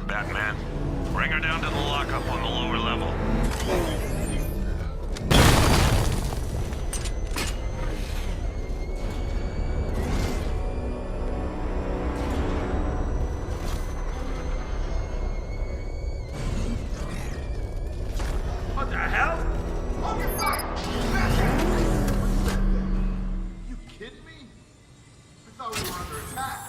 Batman. Bring her down to the lockup on the lower level. What the hell? Focus right! You kidding me? We thought we were under attack.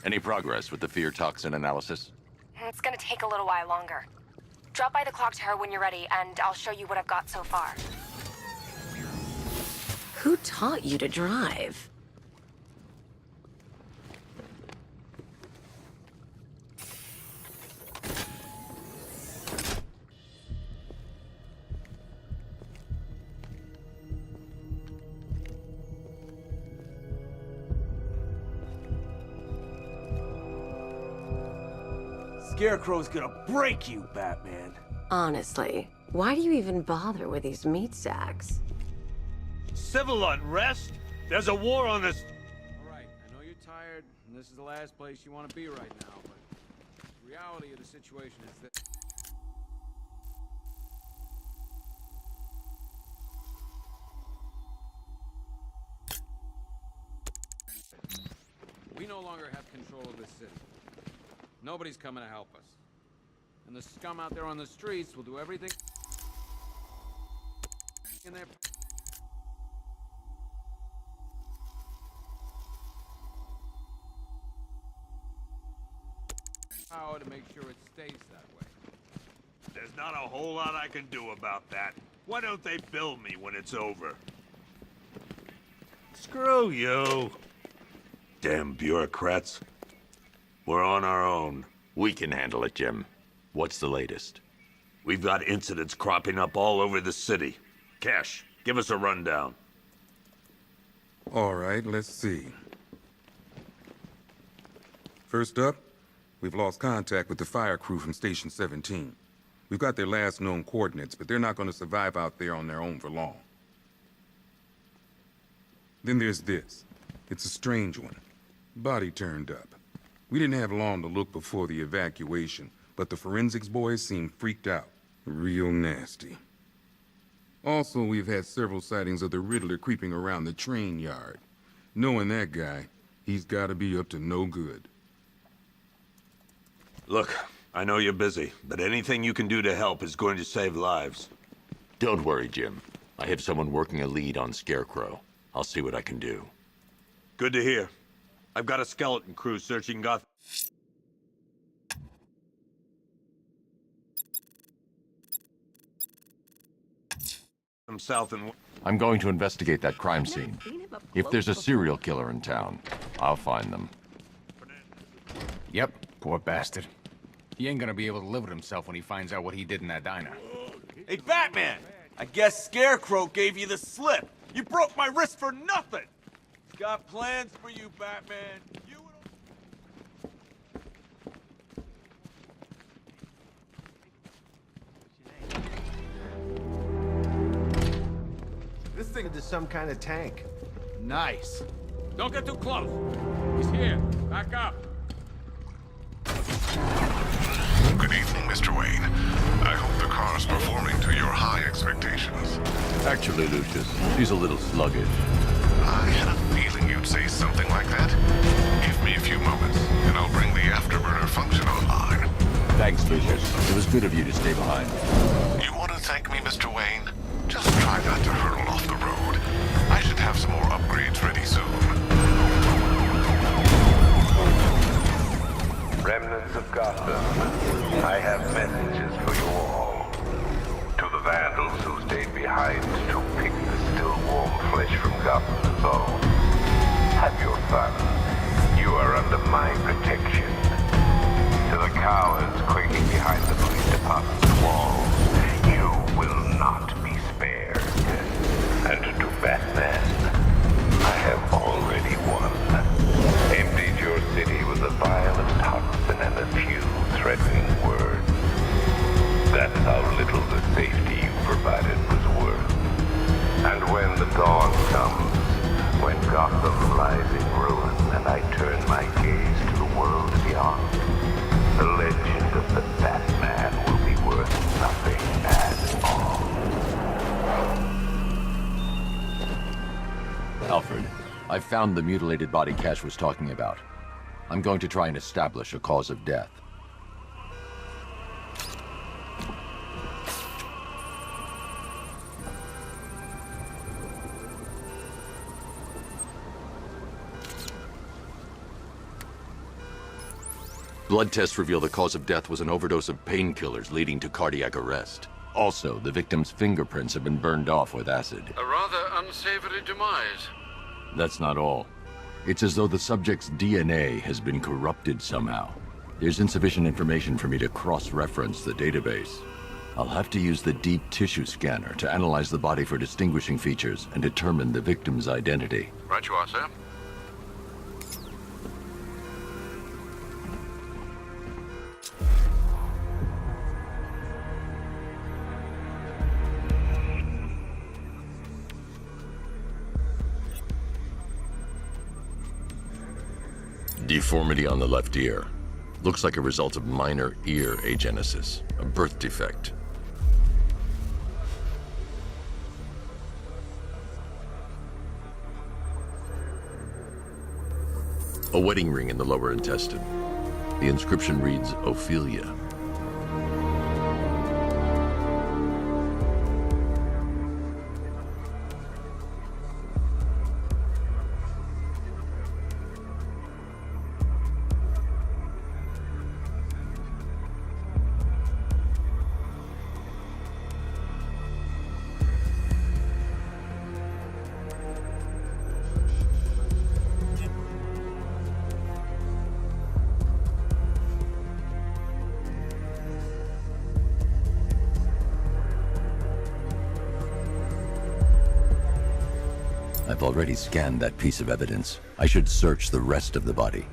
Any progress with the fear toxin analysis? It's gonna take a little while longer. Drop by the clock tower when you're ready, and I'll show you what I've got so far. Who taught you to drive? Scarecrow's gonna break you, Batman. Honestly, why do you even bother with these meat sacks? Civil unrest? There's a war on this... All right, I know you're tired, and this is the last place you want to be right now, but the reality of the situation is that... We no longer have control of this city. Nobody's coming to help us. And the scum out there on the streets will do everything in their power to make sure it stays that way. There's not a whole lot I can do about that. Why don't they bill me when it's over? Screw you. Damn bureaucrats. We're on our own. We can handle it, Jim. What's the latest? We've got incidents cropping up all over the city. Cash, give us a rundown. All right, let's see. First up, we've lost contact with the fire crew from Station 17. We've got their last known coordinates, but they're not going to survive out there on their own for long. Then there's this. It's a strange one. Body turned up. We didn't have long to look before the evacuation, but the forensics boys seemed freaked out. Real nasty. Also, we've had several sightings of the Riddler creeping around the train yard. Knowing that guy, he's gotta be up to no good. Look, I know you're busy, but anything you can do to help is going to save lives. Don't worry, Jim. I have someone working a lead on Scarecrow. I'll see what I can do. Good to hear. I've got a skeleton crew searching Gotham. South and... I'm going to investigate that crime scene. If there's a serial killer in town, I'll find them. Yep, poor bastard. He ain't gonna be able to live with himself when he finds out what he did in that diner. Hey, Batman! I guess Scarecrow gave you the slip. You broke my wrist for nothing! Got plans for you, Batman. You This thing is some kind of tank. Nice. Don't get too close. He's here. Back up. Good evening, Mr. Wayne. I hope the car's performing to your high expectations. Actually, Lucius, she's a little sluggish. I had a feeling you'd say something like that. Give me a few moments, and I'll bring the afterburner function online. Thanks, Lucius. It was good of you to stay behind. You want to thank me, Mr. Wayne? Just try not to hurtle off the road. I should have some more upgrades ready soon. Remnants of Gotham, I have messages for you all. To the vandals who stayed behind to pick the still warm flesh from Gotham's bone. Have your fun. You are under my protection. To the cowards quaking behind the police department's walls, you will not be spared. And to Batman, I have already won. Emptied your city with a violent toxin and a few threatening words. That's how little the safety you provided was worth. And when the dawn comes, when Gotham lies in ruin and I turn my gaze to the world beyond, the legend of the Batman will be worth nothing at all. Alfred, I've found the mutilated body Cash was talking about. I'm going to try and establish a cause of death. Blood tests reveal the cause of death was an overdose of painkillers leading to cardiac arrest. Also, the victim's fingerprints have been burned off with acid. A rather unsavory demise. That's not all. It's as though the subject's DNA has been corrupted somehow. There's insufficient information for me to cross-reference the database. I'll have to use the deep tissue scanner to analyze the body for distinguishing features and determine the victim's identity. Right you are, sir. Deformity on the left ear. Looks like a result of minor ear agenesis, a birth defect. A wedding ring in the lower intestine. The inscription reads, Ophelia. I've already scanned that piece of evidence. I should search the rest of the body.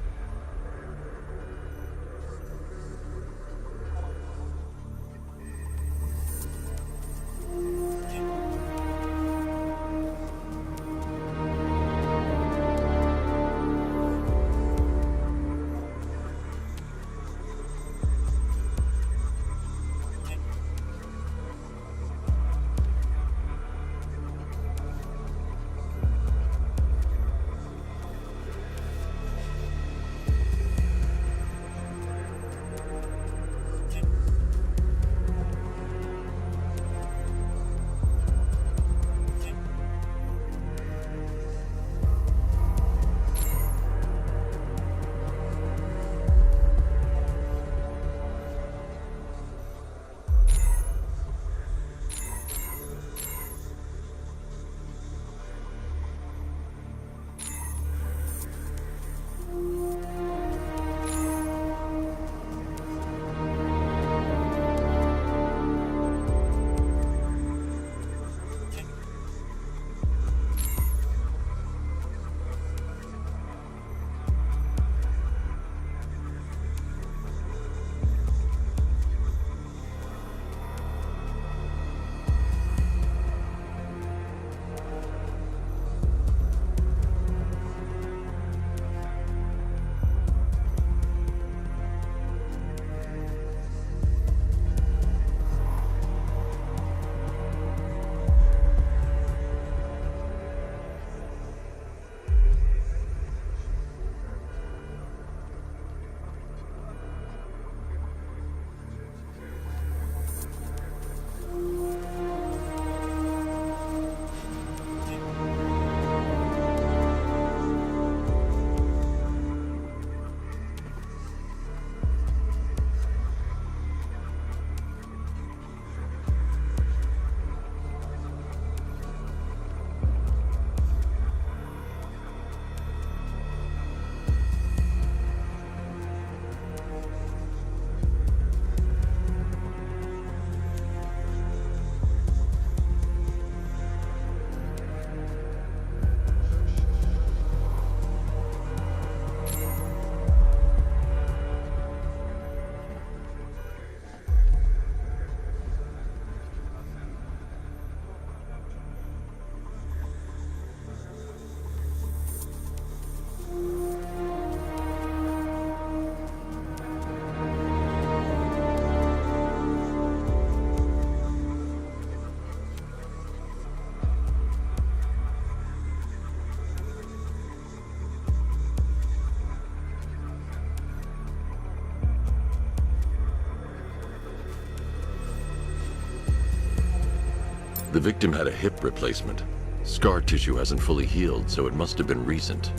The victim had a hip replacement. Scar tissue hasn't fully healed, so it must have been recent.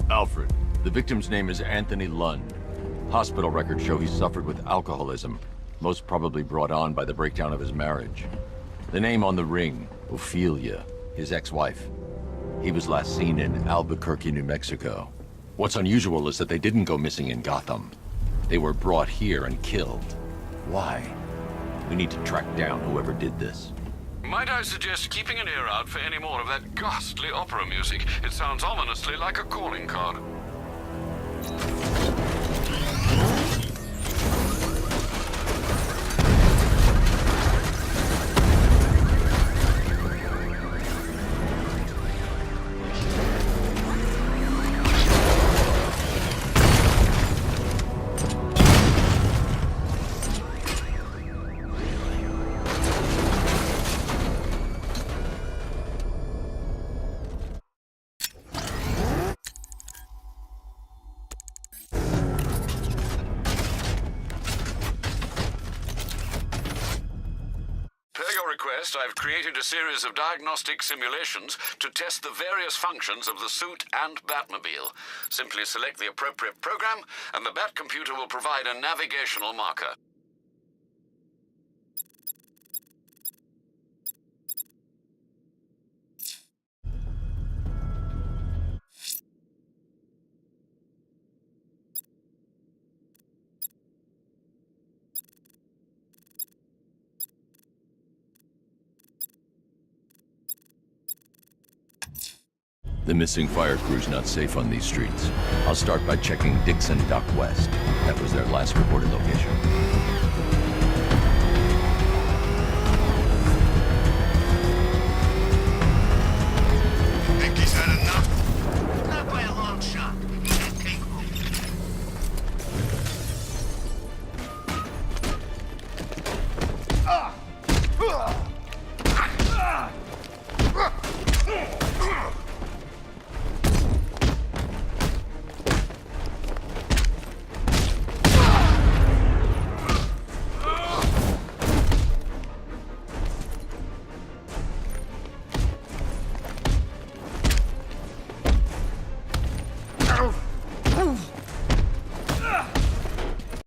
Alfred, the victim's name is Anthony Lund. Hospital records show he suffered with alcoholism, most probably brought on by the breakdown of his marriage. The name on the ring, Ophelia, his ex-wife. He was last seen in Albuquerque, New Mexico. What's unusual is that they didn't go missing in Gotham. They were brought here and killed. Why? We need to track down whoever did this. Might I suggest keeping an ear out for any more of that ghastly opera music? It sounds ominously like a calling card. I've created a series of diagnostic simulations to test the various functions of the suit and Batmobile. Simply select the appropriate program, and the Bat computer will provide a navigational marker. The missing fire crew's not safe on these streets. I'll start by checking Dixon Dock West. That was their last reported location.